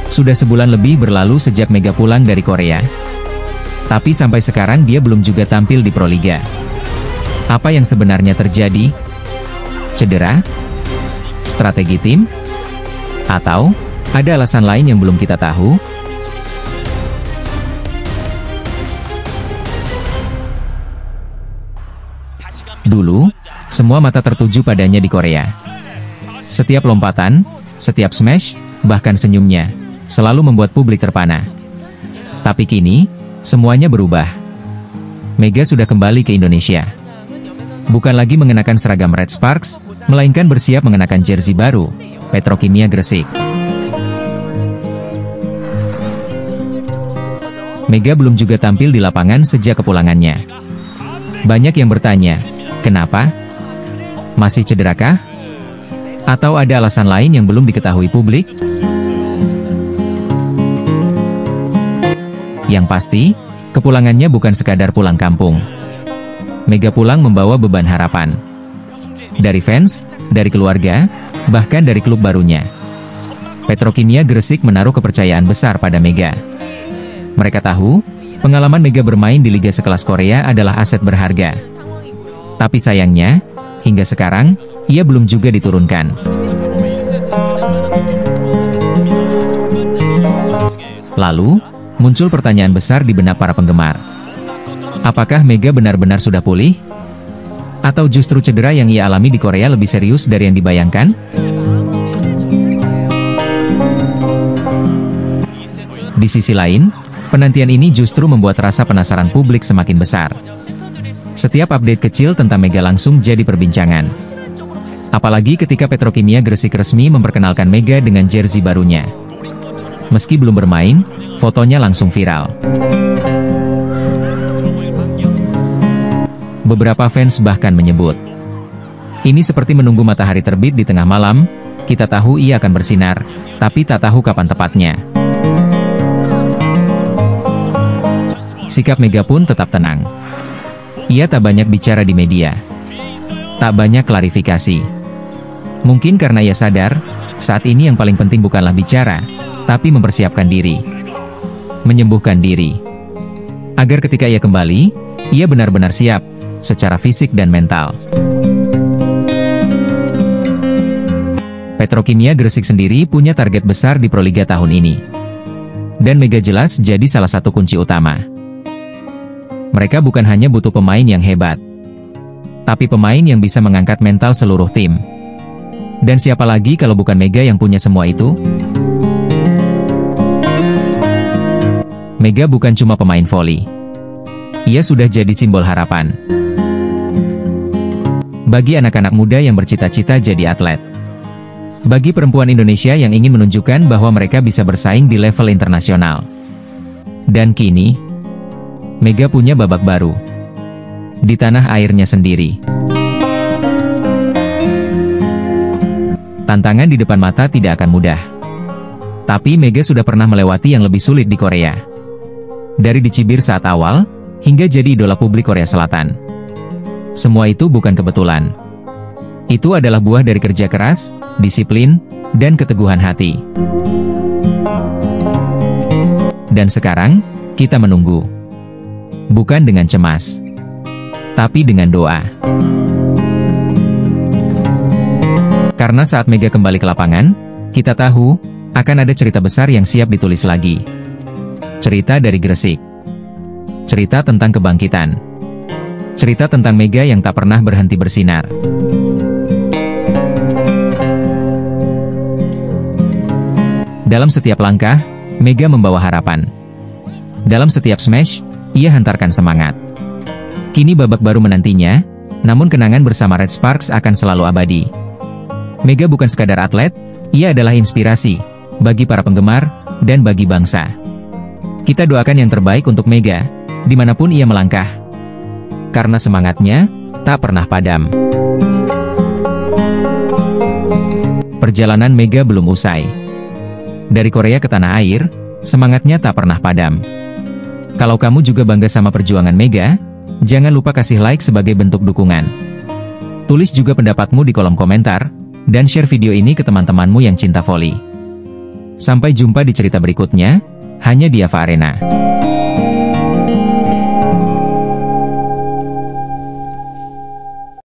Sudah sebulan lebih berlalu sejak Mega pulang dari Korea. Tapi sampai sekarang dia belum juga tampil di Proliga. Apa yang sebenarnya terjadi? Cedera? Strategi tim? Atau ada alasan lain yang belum kita tahu? Dulu, semua mata tertuju padanya di Korea. Setiap lompatan, setiap smash, bahkan senyumnya, selalu membuat publik terpana. Tapi kini, semuanya berubah. Mega sudah kembali ke Indonesia. Bukan lagi mengenakan seragam Red Sparks, melainkan bersiap mengenakan jersey baru, Petrokimia Gresik. Mega belum juga tampil di lapangan sejak kepulangannya. Banyak yang bertanya, kenapa? Masih cederakah? Atau ada alasan lain yang belum diketahui publik? Yang pasti, kepulangannya bukan sekadar pulang kampung. Mega pulang membawa beban harapan. Dari fans, dari keluarga, bahkan dari klub barunya. Petrokimia Gresik menaruh kepercayaan besar pada Mega. Mereka tahu, pengalaman Mega bermain di liga sekelas Korea adalah aset berharga. Tapi sayangnya, hingga sekarang, ia belum juga diturunkan. Lalu, muncul pertanyaan besar di benak para penggemar. Apakah Mega benar-benar sudah pulih? Atau justru cedera yang ia alami di Korea lebih serius dari yang dibayangkan? Di sisi lain, penantian ini justru membuat rasa penasaran publik semakin besar. Setiap update kecil tentang Mega langsung jadi perbincangan. Apalagi ketika Petrokimia Gresik resmi memperkenalkan Mega dengan jersey barunya. Meski belum bermain, fotonya langsung viral. Beberapa fans bahkan menyebut, ini seperti menunggu matahari terbit di tengah malam, kita tahu ia akan bersinar, tapi tak tahu kapan tepatnya. Sikap Mega pun tetap tenang. Ia tak banyak bicara di media. Tak banyak klarifikasi. Mungkin karena ia sadar, saat ini yang paling penting bukanlah bicara, tapi mempersiapkan diri. Menyembuhkan diri. Agar ketika ia kembali, ia benar-benar siap, secara fisik dan mental. Petrokimia Gresik sendiri punya target besar di Proliga tahun ini. Dan Mega jelas jadi salah satu kunci utama. Mereka bukan hanya butuh pemain yang hebat, tapi pemain yang bisa mengangkat mental seluruh tim. Dan siapa lagi kalau bukan Mega yang punya semua itu? Mega bukan cuma pemain voli. Ia sudah jadi simbol harapan. Bagi anak-anak muda yang bercita-cita jadi atlet. Bagi perempuan Indonesia yang ingin menunjukkan bahwa mereka bisa bersaing di level internasional. Dan kini, Mega punya babak baru. Di tanah airnya sendiri. Tantangan di depan mata tidak akan mudah. Tapi Mega sudah pernah melewati yang lebih sulit di Korea. Dari dicibir saat awal, hingga jadi idola publik Korea Selatan. Semua itu bukan kebetulan. Itu adalah buah dari kerja keras, disiplin, dan keteguhan hati. Dan sekarang, kita menunggu. Bukan dengan cemas, tapi dengan doa. Karena saat Mega kembali ke lapangan, kita tahu, akan ada cerita besar yang siap ditulis lagi. Cerita dari Gresik. Cerita tentang kebangkitan. Cerita tentang Mega yang tak pernah berhenti bersinar. Dalam setiap langkah, Mega membawa harapan. Dalam setiap smash, ia hantarkan semangat. Kini babak baru menantinya, namun kenangan bersama Red Sparks akan selalu abadi. Mega bukan sekadar atlet, ia adalah inspirasi, bagi para penggemar, dan bagi bangsa. Kita doakan yang terbaik untuk Mega, dimanapun ia melangkah. Karena semangatnya, tak pernah padam. Perjalanan Mega belum usai. Dari Korea ke tanah air, semangatnya tak pernah padam. Kalau kamu juga bangga sama perjuangan Mega, jangan lupa kasih like sebagai bentuk dukungan. Tulis juga pendapatmu di kolom komentar, dan share video ini ke teman-temanmu yang cinta voli. Sampai jumpa di cerita berikutnya, hanya di Ava Arena.